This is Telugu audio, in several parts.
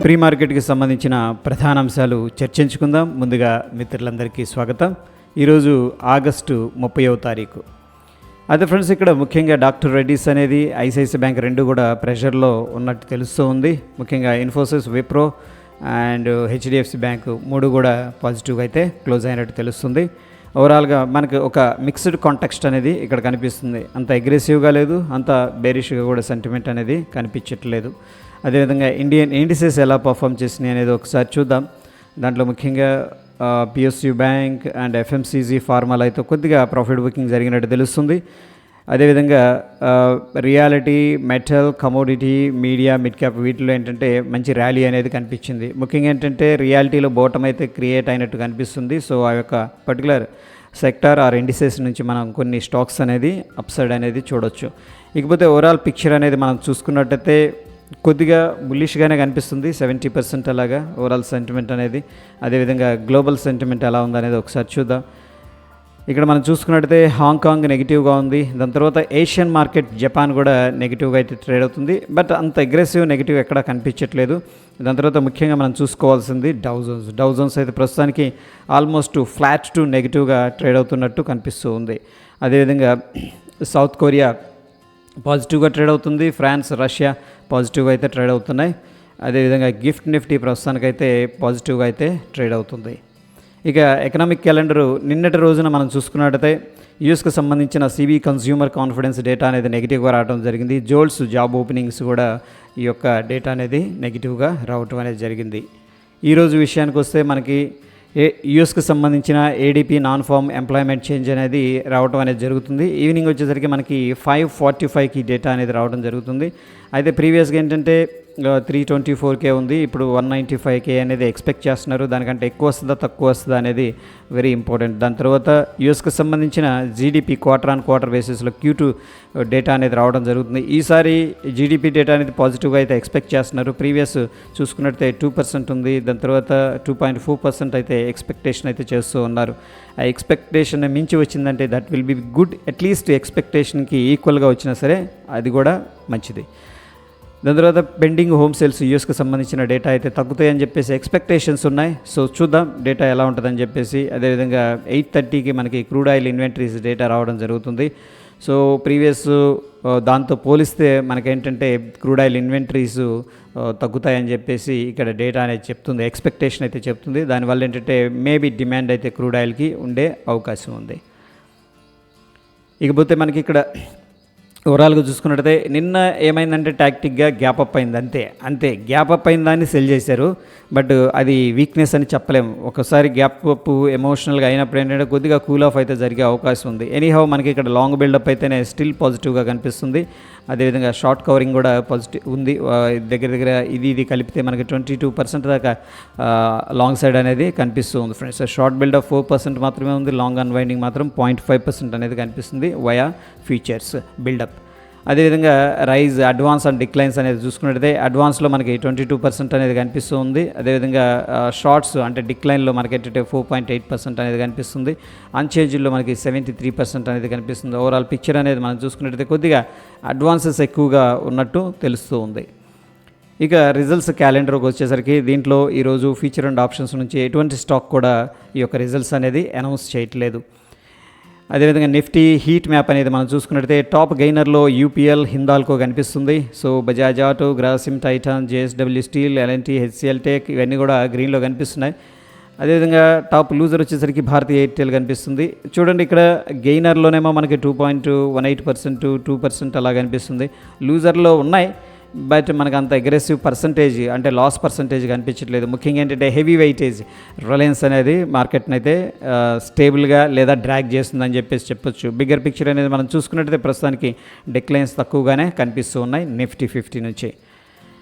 ప్రీ మార్కెట్కి సంబంధించిన ప్రధాన అంశాలు చర్చించుకుందాం. ముందుగా మిత్రులందరికీ స్వాగతం. ఈరోజు ఆగస్టు 30వ తారీఖు. అదే ఫ్రెండ్స్, ఇక్కడ ముఖ్యంగా డాక్టర్ రెడ్డిస్ అనేది ఐసిఐసిఐ బ్యాంక్ రెండు కూడా ప్రెషర్లో ఉన్నట్టు తెలుస్తూ ఉంది. ముఖ్యంగా Infosys, Wipro and HDFC bank మూడు కూడా పాజిటివ్గా అయితే క్లోజ్ అయినట్టు తెలుస్తుంది. ఓవరాల్గా మనకు ఒక మిక్స్డ్ కాంటెక్స్ట్ అనేది ఇక్కడ కనిపిస్తుంది. అంత అగ్రెసివ్గా లేదు, అంత బేరిష్గా కూడా సెంటిమెంట్ అనేది కనిపించట్లేదు. అదేవిధంగా ఇండియన్ ఇండిసెస్ ఎలా పర్ఫామ్ చేసినాయి అనేది ఒకసారి చూద్దాం. దాంట్లో ముఖ్యంగా పిఎస్యు బ్యాంక్ అండ్ ఎఫ్ఎంసీజీ ఫార్మాలో అయితే కొద్దిగా ప్రాఫిట్ బుకింగ్ జరిగినట్టు తెలుస్తుంది. అదేవిధంగా reality, metal, commodity, media, mid cap వీటిలో ఏంటంటే మంచి ర్యాలీ అనేది కనిపించింది. ముఖ్యంగా ఏంటంటే రియాలిటీలో బోటం అయితే క్రియేట్ అయినట్టు కనిపిస్తుంది. సో ఆ యొక్క పర్టికులర్ సెక్టార్ ఆర్ ఇండిసెస్ నుంచి మనం కొన్ని స్టాక్స్ అనేది అప్సైడ్ అనేది చూడొచ్చు. ఇకపోతే ఓవరాల్ పిక్చర్ అనేది మనం చూసుకున్నట్టయితే కొద్దిగా బుల్లిష్గానే కనిపిస్తుంది. 70% అలాగా ఓవరాల్ సెంటిమెంట్ అనేది. అదేవిధంగా గ్లోబల్ సెంటిమెంట్ ఎలా ఉందనేది ఒకసారి చూద్దాం. ఇక్కడ మనం చూసుకున్నట్టయితే హాంకాంగ్ నెగిటివ్గా ఉంది. దాని తర్వాత ఏషియన్ మార్కెట్ జపాన్ కూడా నెగిటివ్గా అయితే ట్రేడ్ అవుతుంది. బట్ అంత అగ్రెసివ్ నెగిటివ్ ఎక్కడా కనిపించట్లేదు. దాని తర్వాత ముఖ్యంగా మనం చూసుకోవాల్సింది డౌ జోన్స్ అయితే ప్రస్తుతానికి ఆల్మోస్ట్ ఫ్లాట్ టు నెగిటివ్గా ట్రేడ్ అవుతున్నట్టు కనిపిస్తూ ఉంది. అదేవిధంగా సౌత్ కొరియా పాజిటివ్గా ట్రేడ్ అవుతుంది. ఫ్రాన్స్, రష్యా పాజిటివ్గా అయితే ట్రేడ్ అవుతున్నాయి. అదేవిధంగా గిఫ్ట్ నిఫ్టీ ప్రస్తుతానికైతే పాజిటివ్గా అయితే ట్రేడ్ అవుతుంది. ఇక ఎకనామిక్ క్యాలెండరు నిన్నటి రోజున మనం చూసుకున్నట్టయితే యూఎస్కి సంబంధించిన సిబి కన్స్యూమర్ కాన్ఫిడెన్స్ డేటా అనేది నెగిటివ్గా రావడం జరిగింది. జోల్స్ జాబ్ ఓపెనింగ్స్ కూడా ఈ యొక్క డేటా అనేది నెగిటివ్గా రావటం అనేది జరిగింది. ఈరోజు విషయానికి వస్తే మనకి యూఎస్కి సంబంధించిన ADP non farm employment change అనేది రావడం అనేది జరుగుతుంది. ఈవినింగ్ వచ్చేసరికి మనకి 5:45కి డేటా అనేది రావడం జరుగుతుంది. అయితే ప్రీవియస్గా ఏంటంటే 324K ఉంది, ఇప్పుడు 195K అనేది ఎక్స్పెక్ట్ చేస్తున్నారు. దానికంటే ఎక్కువ వస్తుందా తక్కువ వస్తుందా అనేది వెరీ ఇంపార్టెంట్. దాని తర్వాత యూఎస్కి సంబంధించిన జీడిపి క్వార్టర్ ఆన్ క్వార్టర్ బేసిస్లో Q2 డేటా అనేది రావడం జరుగుతుంది. ఈసారి జీడిపి డేటా అనేది పాజిటివ్గా అయితే ఎక్స్పెక్ట్ చేస్తున్నారు. ప్రీవియస్ చూసుకున్నట్లయితే 2% ఉంది. దాని తర్వాత 2.4% అయితే ఎక్స్పెక్టేషన్ అయితే చేస్తూ ఉన్నారు. ఆ ఎక్స్పెక్టేషన్ మించి వచ్చిందంటే that will be good. At least ఎక్స్పెక్టేషన్కి ఈక్వల్గా వచ్చినా సరే అది కూడా మంచిది. దాని తర్వాత పెండింగ్ హోమ్ సేల్స్ యూఎస్కి సంబంధించిన డేటా అయితే తగ్గుతాయని చెప్పేసి ఎక్స్పెక్టేషన్స్ ఉన్నాయి. సో చూద్దాం డేటా ఎలా ఉంటుందని చెప్పేసి. అదేవిధంగా 8:30కి మనకి క్రూడ్ ఆయిల్ ఇన్వెంటరీస్ డేటా రావడం జరుగుతుంది. సో ప్రీవియస్ దాంతో పోలిస్తే మనకేంటంటే క్రూడ్ ఆయిల్ ఇన్వెంటరీస్ తగ్గుతాయని చెప్పేసి ఇక్కడ డేటా అనేది చెప్తుంది, ఎక్స్పెక్టేషన్ అయితే చెప్తుంది. దానివల్ల ఏంటంటే మేబీ డిమాండ్ అయితే క్రూడ్ ఆయిల్కి ఉండే అవకాశం ఉంది. ఇకపోతే మనకి ఇక్కడ ఓవరాల్గా చూసుకున్నట్టయితే నిన్న ఏమైందంటే టాక్టిక్గా గ్యాప్ అప్ అయింది, అంతే గ్యాప్ అప్ అయిన దాన్ని సెల్ చేశారు. బట్ అది వీక్నెస్ అని చెప్పలేము. ఒకసారి గ్యాప్ అప్ ఎమోషనల్గా అయినప్పుడు ఏంటంటే కొద్దిగా కూల్ ఆఫ్ అయితే జరిగే అవకాశం ఉంది. ఎనీహౌ మనకి ఇక్కడ లాంగ్ బిల్డప్ అయితేనే స్టిల్ పాజిటివ్గా కనిపిస్తుంది. అదేవిధంగా షార్ట్ కవరింగ్ కూడా పాజిటివ్ ఉంది. దగ్గర ఇది కలిపితే మనకి 22% దాకా లాంగ్ సైడ్ అనేది కనిపిస్తూ ఉంది ఫ్రెండ్స్. షార్ట్ బిల్డప్ 4% మాత్రమే ఉంది. లాంగ్ అన్వైండింగ్ మాత్రం 0.5% అనేది కనిపిస్తుంది వయా ఫ్యూచర్స్ బిల్డప్. అదేవిధంగా రైజ్, అడ్వాన్స్ అండ్ డిక్లైన్స్ అనేది చూసుకున్నట్టయితే అడ్వాన్స్లో మనకి 22% అనేది కనిపిస్తూ ఉంది. అదేవిధంగా షార్ట్స్ అంటే డిక్లైన్లో మనకి 4.8% అనేది కనిపిస్తుంది. అన్చేంజ్లో మనకి 73% అనేది కనిపిస్తుంది. ఓవరాల్ పిక్చర్ అనేది మనం చూసుకున్నట్టయితే కొద్దిగా అడ్వాన్సెస్ ఎక్కువగా ఉన్నట్టు తెలుస్తూ ఉంది. ఇక రిజల్ట్స్ క్యాలెండర్కి వచ్చేసరికి దీంట్లో ఈరోజు ఫ్యూచర్ అండ్ ఆప్షన్స్ నుంచి ఎటువంటి స్టాక్ కూడా ఈ యొక్క రిజల్ట్స్ అనేది అనౌన్స్ చేయట్లేదు. అదేవిధంగా నిఫ్టీ హీట్ మ్యాప్ అనేది మనం చూసుకున్నట్టయితే టాప్ గెయినర్లో యూపీఎల్, హిందాల్కో కనిపిస్తుంది. So Bajaj auto, Grasim, Titan, JSW steel, LNT, HCL tech ఇవన్నీ కూడా గ్రీన్లో కనిపిస్తున్నాయి. అదేవిధంగా టాప్ లూజర్ వచ్చేసరికి భారతీయ ఎయిర్టెల్ కనిపిస్తుంది. చూడండి ఇక్కడ గెయినర్లోనేమో మనకి 2.18%, 2% అలా కనిపిస్తుంది. లూజర్లో ఉన్నాయి బట్ మనకు అంత అగ్రెసివ్ పర్సంటేజ్ అంటే లాస్ పర్సంటేజ్ కనిపించట్లేదు. ముఖ్యంగా ఏంటంటే హెవీ వెయిటేజ్ రిలయన్స్ అనేది మార్కెట్ని అయితే స్టేబుల్గా లేదా డ్రాగ్ చేస్తుందని చెప్పొచ్చు. బిగ్గర్ పిక్చర్ అనేది మనం చూసుకున్నట్టయితే ప్రస్తుతానికి డిక్లైన్స్ తక్కువగానే కనిపిస్తూ ఉన్నాయి నిఫ్టీ 50 నుంచి.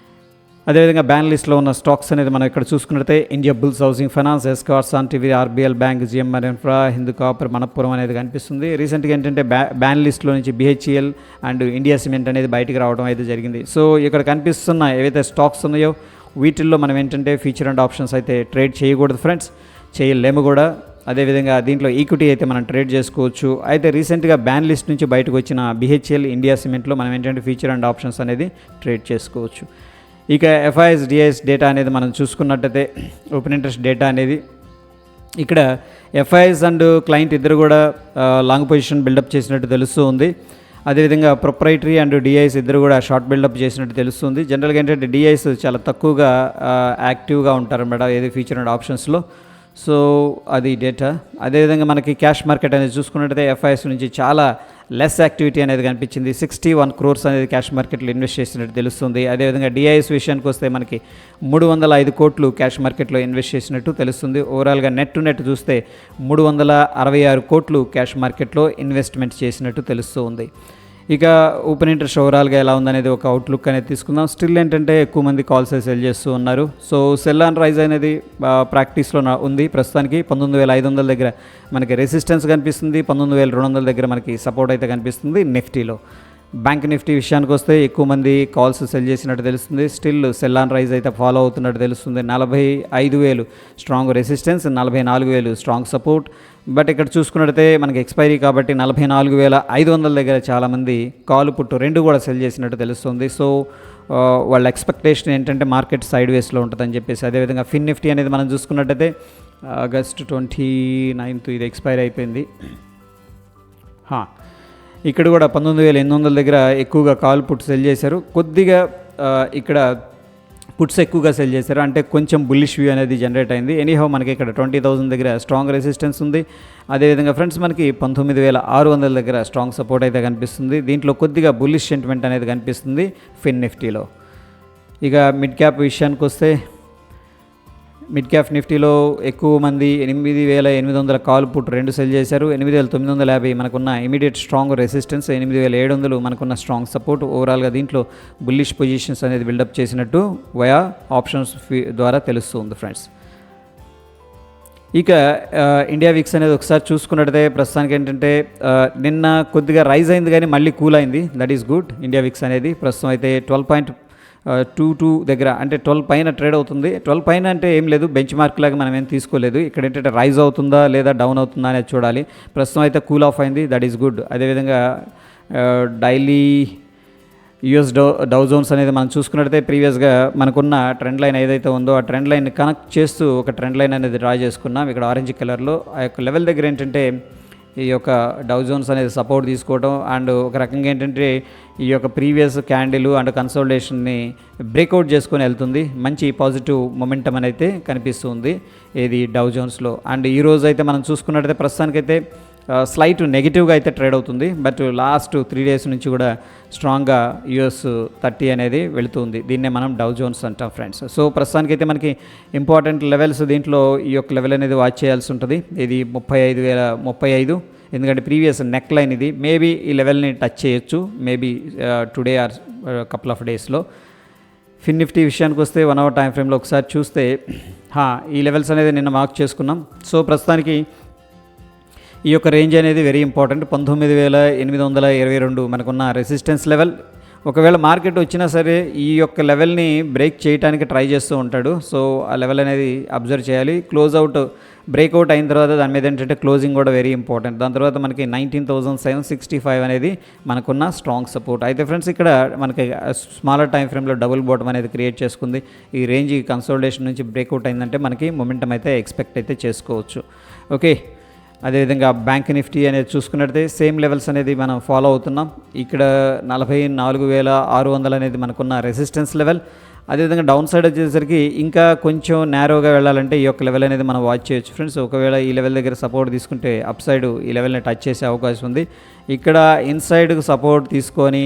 అదేవిధంగా బ్యాన్ లిస్ట్లో ఉన్న స్టాక్స్ అనేది మనం ఇక్కడ చూసుకున్నట్లయితే Indiabulls housing finance, Escorts, Sun TV, RBL bank, GMR infra, Hindu copper, Manappuram అనేది కనిపిస్తుంది. రీసెంట్గా ఏంటంటే బ్యాన్ లిస్ట్లో నుంచి బిహెచ్ఈఎల్ అండ్ ఇండియా సిమెంట్ అనేది బయటికి రావడం అయితే జరిగింది. సో ఇక్కడ కనిపిస్తున్న ఏవైతే స్టాక్స్ ఉన్నాయో వీటిల్లో మనం ఏంటంటే ఫ్యూచర్ అండ్ ఆప్షన్స్ అయితే ట్రేడ్ చేయకూడదు ఫ్రెండ్స్, చేయలేము కూడా. అదేవిధంగా దీంట్లో ఈక్విటీ అయితే మనం ట్రేడ్ చేసుకోవచ్చు. అయితే రీసెంట్గా బ్యాన్ లిస్ట్ నుంచి బయటకు వచ్చిన బిహెచ్ఈఎల్, ఇండియా సిమెంట్లో మనం ఏంటంటే ఫ్యూచర్ అండ్ ఆప్షన్స్ అనేది ట్రేడ్ చేసుకోవచ్చు. ఇక ఎఫ్ఐఎస్ డిఐఎస్ డేటా అనేది మనం చూసుకున్నట్టయితే ఓపెన్ ఇంట్రెస్ట్ డేటా అనేది ఇక్కడ ఎఫ్ఐఎస్ అండ్ క్లయింట్ ఇద్దరు కూడా లాంగ్ పొజిషన్ బిల్డప్ చేసినట్టు తెలుస్తూ ఉంది. అదేవిధంగా ప్రొప్రైటరీ అండ్ డిఐఎస్ ఇద్దరు కూడా షార్ట్ బిల్డప్ చేసినట్టు తెలుస్తుంది. జనరల్గా ఏంటంటే డిఐఎస్ చాలా తక్కువగా యాక్టివ్గా ఉంటారన్నమాట ఏది ఫ్యూచర్ అండ్ ఆప్షన్స్లో. సో అది డేటా. అదేవిధంగా మనకి క్యాష్ మార్కెట్ అనేది చూసుకున్నట్టయితే ఎఫ్ఐఎస్ నుంచి చాలా లెస్ యాక్టివిటీ అనేది కనిపించింది. 61 crores అనేది క్యాష్ మార్కెట్లో ఇన్వెస్ట్ చేసినట్టు తెలుస్తుంది. అదేవిధంగా డిఐఎస్ విషయానికి వస్తే మనకి 305 కోట్లు క్యాష్ మార్కెట్లో ఇన్వెస్ట్ చేసినట్టు తెలుస్తుంది. ఓవరాల్గా నెట్ టు నెట్ చూస్తే 366 కోట్లు క్యాష్ మార్కెట్లో ఇన్వెస్ట్మెంట్ చేసినట్టు తెలుస్తూ ఉంది. ఇక ఓపెన్ ఇంట్రెస్ట్ ఓవరాల్గా ఎలా ఉందనేది ఒక అవుట్లుక్ అనేది తీసుకుందాం. స్టిల్ ఏంటంటే ఎక్కువ మంది కాల్స్ సెల్ చేస్తూ ఉన్నారు. సో సెల్ ఆన్ రైజ్ అనేది ప్రాక్టీస్లో ఉంది. ప్రస్తుతానికి 19,500 దగ్గర మనకి రెసిస్టెన్స్ కనిపిస్తుంది. 19,200 దగ్గర మనకి సపోర్ట్ అయితే కనిపిస్తుంది నిఫ్టీలో. బ్యాంక్ నిఫ్టీ విషయానికి వస్తే ఎక్కువ మంది కాల్స్ సెల్ చేసినట్టు తెలుస్తుంది. స్టిల్ సెల్ ఆన్ రైజ్ అయితే ఫాలో అవుతున్నట్టు తెలుస్తుంది. 45,000 strong resistance, 44,000 strong support. But ఇక్కడ చూసుకున్నట్టయితే మనకి ఎక్స్పైరీ కాబట్టి 44,500 దగ్గర చాలామంది కాల్ పుట్టు రెండు కూడా సెల్ చేసినట్టు తెలుస్తుంది. సో వాళ్ళ ఎక్స్పెక్టేషన్ ఏంటంటే మార్కెట్ సైడ్ వేస్లో ఉంటుందని చెప్పేసి. అదేవిధంగా ఫిన్ నిఫ్టీ అనేది మనం చూసుకున్నట్టయితే ఆగస్ట్ 29th ఇది ఎక్స్పైర్ అయిపోయింది. ఇక్కడ కూడా 19,800 దగ్గర ఎక్కువగా కాల్ పుట్స్ సెల్ చేశారు. కొద్దిగా ఇక్కడ పుట్స్ ఎక్కువగా సెల్ చేశారు, అంటే కొంచెం బుల్లిష్ వ్యూ అనేది జనరేట్ అయింది. ఎనీహౌ మనకి ఇక్కడ 20,000 దగ్గర స్ట్రాంగ్ రెసిస్టెన్స్ ఉంది. అదేవిధంగా ఫ్రెండ్స్ మనకి 19,600 దగ్గర స్ట్రాంగ్ సపోర్ట్ అయితే కనిపిస్తుంది. దీంట్లో కొద్దిగా బుల్లిష్ సెంటిమెంట్ అనేది కనిపిస్తుంది ఫిన్ నిఫ్టీలో. ఇక మిడ్ క్యాప్ విషయానికి వస్తే మిడ్ క్యాప్ నిఫ్టీలో ఎక్కువ మంది 8,800 కాల్ పుట్ రెండు సెల్ చేశారు. 8,950 మనకున్న ఇమీడియట్ స్ట్రాంగ్ రెసిస్టెన్స్, 8,700 మనకున్న స్ట్రాంగ్ సపోర్ట్. ఓవరాల్గా దీంట్లో బుల్లిష్ పొజిషన్స్ అనేది బిల్డప్ చేసినట్టు వయా ఆప్షన్స్ ద్వారా తెలుస్తుంది ఫ్రెండ్స్. ఇక ఇండియా విక్స్ అనేది ఒకసారి చూసుకున్నట్టయితే ప్రస్తుతానికి ఏంటంటే నిన్న కొద్దిగా రైజ్ అయింది కానీ మళ్ళీ కూల్ అయింది. That is good. India VIX అనేది ప్రస్తుతం అయితే 12.22 దగ్గర, అంటే 12 పైన ట్రేడ్ అవుతుంది. 12 పైన అంటే ఏం లేదు, బెంచ్ మార్క్ లాగా మనం ఏం తీసుకోలేదు. ఇక్కడ ఏంటంటే రైజ్ అవుతుందా లేదా డౌన్ అవుతుందా అనేది చూడాలి. ప్రస్తుతం అయితే కూల్ ఆఫ్ అయింది. That is good. అదేవిధంగా డైలీ యూఎస్ డౌ జోన్స్ అనేది మనం చూసుకున్నట్టయితే ప్రీవియస్గా మనకున్న ట్రెండ్ లైన్ ఏదైతే ఉందో ఆ ట్రెండ్ లైన్ కనెక్ట్ చేస్తూ ఒక ట్రెండ్ లైన్ అనేది డ్రా చేసుకున్నాం. ఇక్కడ ఆరెంజ్ కలర్లో ఆ యొక్క లెవెల్ దగ్గర ఏంటంటే ఈ యొక్క డౌ జోన్స్ అనేది సపోర్ట్ తీసుకోవడం అండ్ ఒక రకంగా ఏంటంటే ఈ యొక్క ప్రీవియస్ క్యాండిల్ అండ్ కన్సోలిడేషన్ని బ్రేక్అవుట్ చేసుకొని వెళ్తుంది. మంచి పాజిటివ్ మొమెంటం అనేది కనిపిస్తుంది ఏది డౌ జోన్స్లో. అండ్ ఈరోజు అయితే మనం చూసుకున్నట్టయితే ప్రస్తుతానికైతే స్లైట్ నెగిటివ్గా అయితే ట్రేడ్ అవుతుంది. బట్ లాస్ట్ 3 days నుంచి కూడా స్ట్రాంగ్గా US30 అనేది వెళుతుంది. దీన్నే మనం డౌ జోన్స్ అంటాం ఫ్రెండ్స్. సో ప్రస్తుతానికైతే మనకి ఇంపార్టెంట్ లెవెల్స్ దీంట్లో ఈ యొక్క లెవెల్ అనేది వాచ్ చేయాల్సి ఉంటుంది. ఇది 35,035, ఎందుకంటే ప్రీవియస్ నెక్ లైన్ ఇది. మేబీ ఈ లెవెల్ని టచ్ చేయొచ్చు, maybe today or couple of డేస్లో. ఫిన్ నిఫ్టీ విషయానికి వస్తే 1 hour టైం ఫ్రేమ్లో ఒకసారి చూస్తే ఈ లెవెల్స్ అనేది నిన్న మార్క్ చేసుకున్నాం. సో ప్రస్తుతానికి ఈ యొక్క రేంజ్ అనేది వెరీ ఇంపార్టెంట్. 19,822 మనకున్న రెసిస్టెన్స్ లెవెల్. ఒకవేళ మార్కెట్ వచ్చినా సరే ఈ యొక్క లెవెల్ని బ్రేక్ చేయడానికి ట్రై చేస్తూ ఉంటాడు. సో ఆ లెవెల్ అనేది అబ్జర్వ్ చేయాలి. క్లోజ్ అవుట్ బ్రేక్అవుట్ అయిన తర్వాత దాని మీద ఏంటంటే క్లోజింగ్ కూడా వెరీ ఇంపార్టెంట్. దాని తర్వాత మనకి 19,765 అనేది మనకున్న స్ట్రాంగ్ సపోర్ట్. అయితే ఫ్రెండ్స్ ఇక్కడ మనకి స్మాలర్ టైం ఫ్రేమ్లో డబుల్ బాటమ్ అనేది క్రియేట్ చేసుకుంది. ఈ రేంజ్ కన్సోలిడేషన్ నుంచి బ్రేక్అవుట్ అయిందంటే మనకి మొమెంటం అయితే ఎక్స్పెక్ట్ అయితే చేసుకోవచ్చు. ఓకే. అదేవిధంగా బ్యాంక్ నిఫ్టీ అనేది చూసుకున్నట్టయితే సేమ్ లెవెల్స్ అనేది మనం ఫాలో అవుతున్నాం. ఇక్కడ 44,600 అనేది మనకున్న రెసిస్టెన్స్ లెవెల్. అదేవిధంగా డౌన్ సైడ్ వచ్చేసరికి ఇంకా కొంచెం నేరోగా వెళ్ళాలంటే ఈ యొక్క లెవెల్ అనేది మనం వాచ్ చేయొచ్చు ఫ్రెండ్స్. ఒకవేళ ఈ లెవెల్ దగ్గర సపోర్ట్ తీసుకుంటే అప్ సైడ్ ఈ లెవెల్ని టచ్ చేసే అవకాశం ఉంది. ఇక్కడ ఇన్సైడ్కి సపోర్ట్ తీసుకొని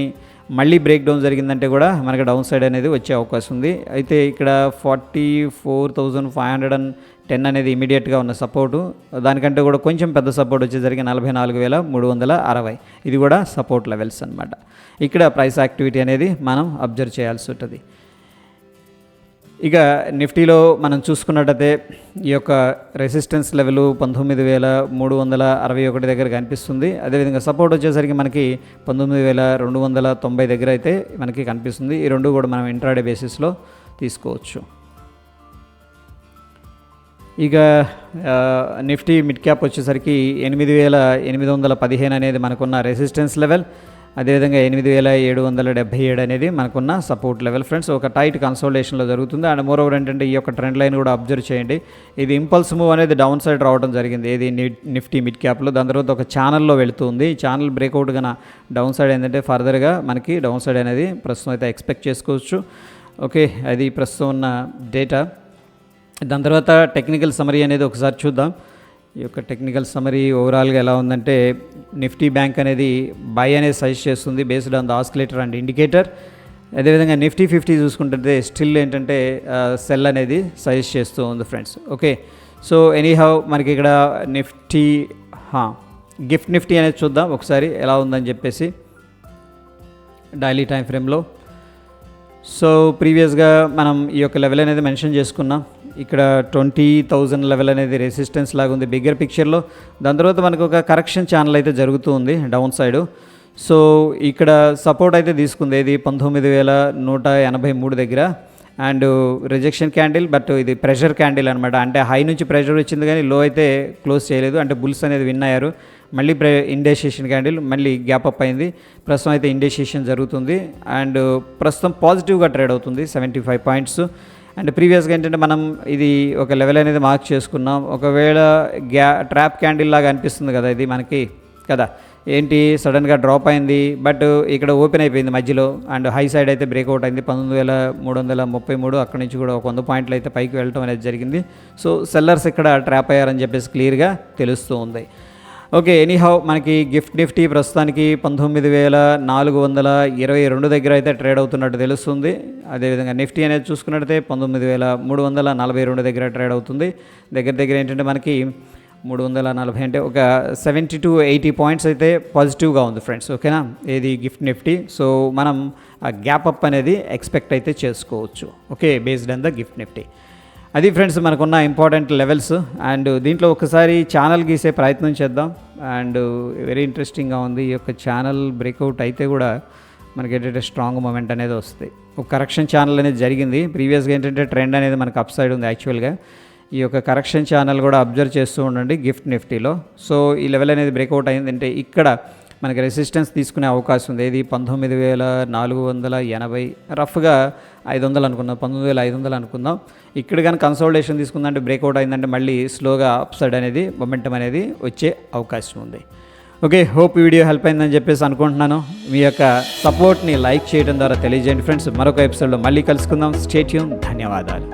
మళ్ళీ బ్రేక్ డౌన్ జరిగిందంటే కూడా మనకి డౌన్ సైడ్ అనేది వచ్చే అవకాశం ఉంది. అయితే ఇక్కడ 44,510 అనేది ఇమీడియట్గా ఉన్న సపోర్టు. దానికంటే కూడా కొంచెం పెద్ద సపోర్ట్ వచ్చేసరికి 44,360. ఇది కూడా సపోర్ట్ లెవెల్స్ అనమాట. ఇక్కడ ప్రైస్ యాక్టివిటీ అనేది మనం అబ్జర్వ్ చేయాల్సి ఉంటుంది. ఇక నిఫ్టీలో మనం చూసుకున్నట్టయితే ఈ యొక్క రెసిస్టెన్స్ లెవెల్ 19,361 దగ్గర కనిపిస్తుంది. అదేవిధంగా సపోర్ట్ వచ్చేసరికి మనకి 19,290 దగ్గర అయితే మనకి కనిపిస్తుంది. ఈ రెండు కూడా మనం ఇంట్రాడే బేసిస్లో తీసుకోవచ్చు. ఇక నిఫ్టీ మిడ్ క్యాప్ వచ్చేసరికి 8,815 అనేది మనకున్న రెసిస్టెన్స్ లెవెల్. అదేవిధంగా 8777 అనేది మనకున్న సపోర్ట్ లెవెల్ ఫ్రెండ్స్. ఒక టైట్ కన్సోలిడేషన్లో జరుగుతుంది. అండ్ మోర్ ఓవర్ ఏంటంటే ఈ యొక్క ట్రెండ్ లైన్ కూడా అబ్జర్వ్ చేయండి. ఇది ఇంపల్స్ మూవ్ అనేది డౌన్ సైడ్ రావడం జరిగింది, ఇది నిఫ్టీ మిడ్ క్యాప్లో. దాని తర్వాత ఒక ఛానల్లో వెళుతుంది. ఈ ఛానల్ బ్రేక్అవుట్ కన్నా డౌన్ సైడ్ ఏంటంటే ఫర్దర్గా మనకి డౌన్ సైడ్ అనేది ప్రస్తుతం అయితే ఎక్స్పెక్ట్ చేసుకోవచ్చు. ఓకే, అది ప్రస్తుతం ఉన్న డేటా. దాని తర్వాత టెక్నికల్ సమరీ అనేది ఒకసారి చూద్దాం. ఈ యొక్క టెక్నికల్ సమరీ ఓవరాల్గా ఎలా ఉందంటే నిఫ్టీ బ్యాంక్ అనేది బై అనేది సజెస్ట్ చేస్తుంది based on the oscillator and indicator. అదేవిధంగా నిఫ్టీ 50 చూసుకుంటే స్టిల్ ఏంటంటే సెల్ అనేది సజెస్ట్ చేస్తూ ఉంది ఫ్రెండ్స్. ఓకే, సో ఎనీహౌ మనకి ఇక్కడ నిఫ్టీ గిఫ్ట్ నిఫ్టీ అనేది చూద్దాం ఒకసారి ఎలా ఉందని చెప్పేసి డైలీ టైం ఫ్రేమ్లో. సో ప్రీవియస్గా మనం ఈ యొక్క లెవెల్ అనేది మెన్షన్ చేసుకున్నాం. ఇక్కడ 20,000 లెవెల్ అనేది రెసిస్టెన్స్ లాగా ఉంది బిగ్గర్ పిక్చర్లో. దాని తర్వాత మనకు ఒక కరెక్షన్ ఛానల్ అయితే జరుగుతూ ఉంది డౌన్ సైడు. సో ఇక్కడ సపోర్ట్ అయితే తీసుకుంది, ఇది 19,183 దగ్గర. అండ్ రిజెక్షన్ క్యాండిల్, బట్ ఇది ప్రెషర్ క్యాండిల్ అనమాట. అంటే హై నుంచి ప్రెషర్ వచ్చింది కానీ లో అయితే క్లోజ్ చేయలేదు. అంటే బుల్స్ అనేది విన్ అయ్యారు. మళ్ళీ ఇండెసిషన్ క్యాండిల్ మళ్ళీ గ్యాప్ అప్ అయింది. ప్రస్తుతం అయితే ఇండెసిషన్ జరుగుతుంది అండ్ ప్రస్తుతం పాజిటివ్గా ట్రేడ్ అవుతుంది 75 పాయింట్స్. అండ్ ప్రీవియస్గా ఏంటంటే మనం ఇది ఒక లెవెల్ అనేది మార్క్ చేసుకున్నాం. ఒకవేళ ట్రాప్ క్యాండిల్ లాగా అనిపిస్తుంది కదా ఇది మనకి కదా, ఏంటి సడన్గా డ్రాప్ అయింది బట్ ఇక్కడ ఓపెన్ అయిపోయింది మధ్యలో. అండ్ హై సైడ్ అయితే బ్రేక్అవుట్ అయింది 19,333. అక్కడి నుంచి కూడా ఒక 100 పాయింట్లు అయితే పైకి వెళ్ళటం అనేది జరిగింది. సో సెల్లర్స్ ఇక్కడ ట్రాప్ అయ్యారని చెప్పేసి క్లియర్గా తెలుస్తూ ఉంది. ఓకే, ఎనీహౌ మనకి గిఫ్ట్ నిఫ్టీ ప్రస్తుతానికి 19,422 దగ్గర అయితే ట్రేడ్ అవుతున్నట్టు తెలుస్తుంది. అదేవిధంగా నిఫ్టీ అనేది చూసుకున్నట్టయితే 19,342 దగ్గర ట్రేడ్ అవుతుంది. దగ్గర ఏంటంటే మనకి 340 అంటే ఒక 70 to 80 పాయింట్స్ అయితే పాజిటివ్గా ఉంది ఫ్రెండ్స్. ఓకేనా, ఏది గిఫ్ట్ నిఫ్టీ. సో మనం ఆ గ్యాప్ అప్ అనేది ఎక్స్పెక్ట్ అయితే చేసుకోవచ్చు. Okay, based on the gift Nifty. అది ఫ్రెండ్స్ మనకున్న ఇంపార్టెంట్ లెవెల్స్. అండ్ దీంట్లో ఒకసారి ఛానల్ గీసే ప్రయత్నం చేద్దాం. అండ్ వెరీ ఇంట్రెస్టింగ్గా ఉంది. ఈ యొక్క ఛానల్ బ్రేక్అవుట్ అయితే కూడా మనకి ఏంటంటే స్ట్రాంగ్ మూమెంట్ అనేది వస్తుంది. ఒక కరెక్షన్ ఛానల్ అనేది జరిగింది. ప్రీవియస్గా ఏంటంటే ట్రెండ్ అనేది మనకు అప్ సైడ్ ఉంది యాక్చువల్గా. ఈ యొక్క కరెక్షన్ ఛానల్ కూడా అబ్జర్వ్ చేస్తూ ఉండండి గిఫ్ట్ నిఫ్టీలో. సో ఈ లెవెల్ అనేది బ్రేక్అవుట్ అయిందంటే ఇక్కడ మనకి రెసిస్టెన్స్ తీసుకునే అవకాశం ఉంది. ఇది 19,480, రఫ్గా 500 అనుకుందాం, 19,500 అనుకుందాం. ఇక్కడ కానీ కన్సోలిడేషన్ తీసుకుందంటే బ్రేక్అవుట్ అయిందంటే మళ్ళీ స్లోగా అప్ సైడ్ అనేది మొమెంటం అనేది వచ్చే అవకాశం ఉంది. ఓకే, హోప్ ఈ వీడియో హెల్ప్ అయిందని చెప్పేసి అనుకుంటున్నాను. మీ యొక్క సపోర్ట్ని లైక్ చేయడం ద్వారా తెలియజేయండి ఫ్రెండ్స్. మరొక ఎపిసోడ్లో మళ్ళీ కలుసుకుందాం. Stay tune. ధన్యవాదాలు.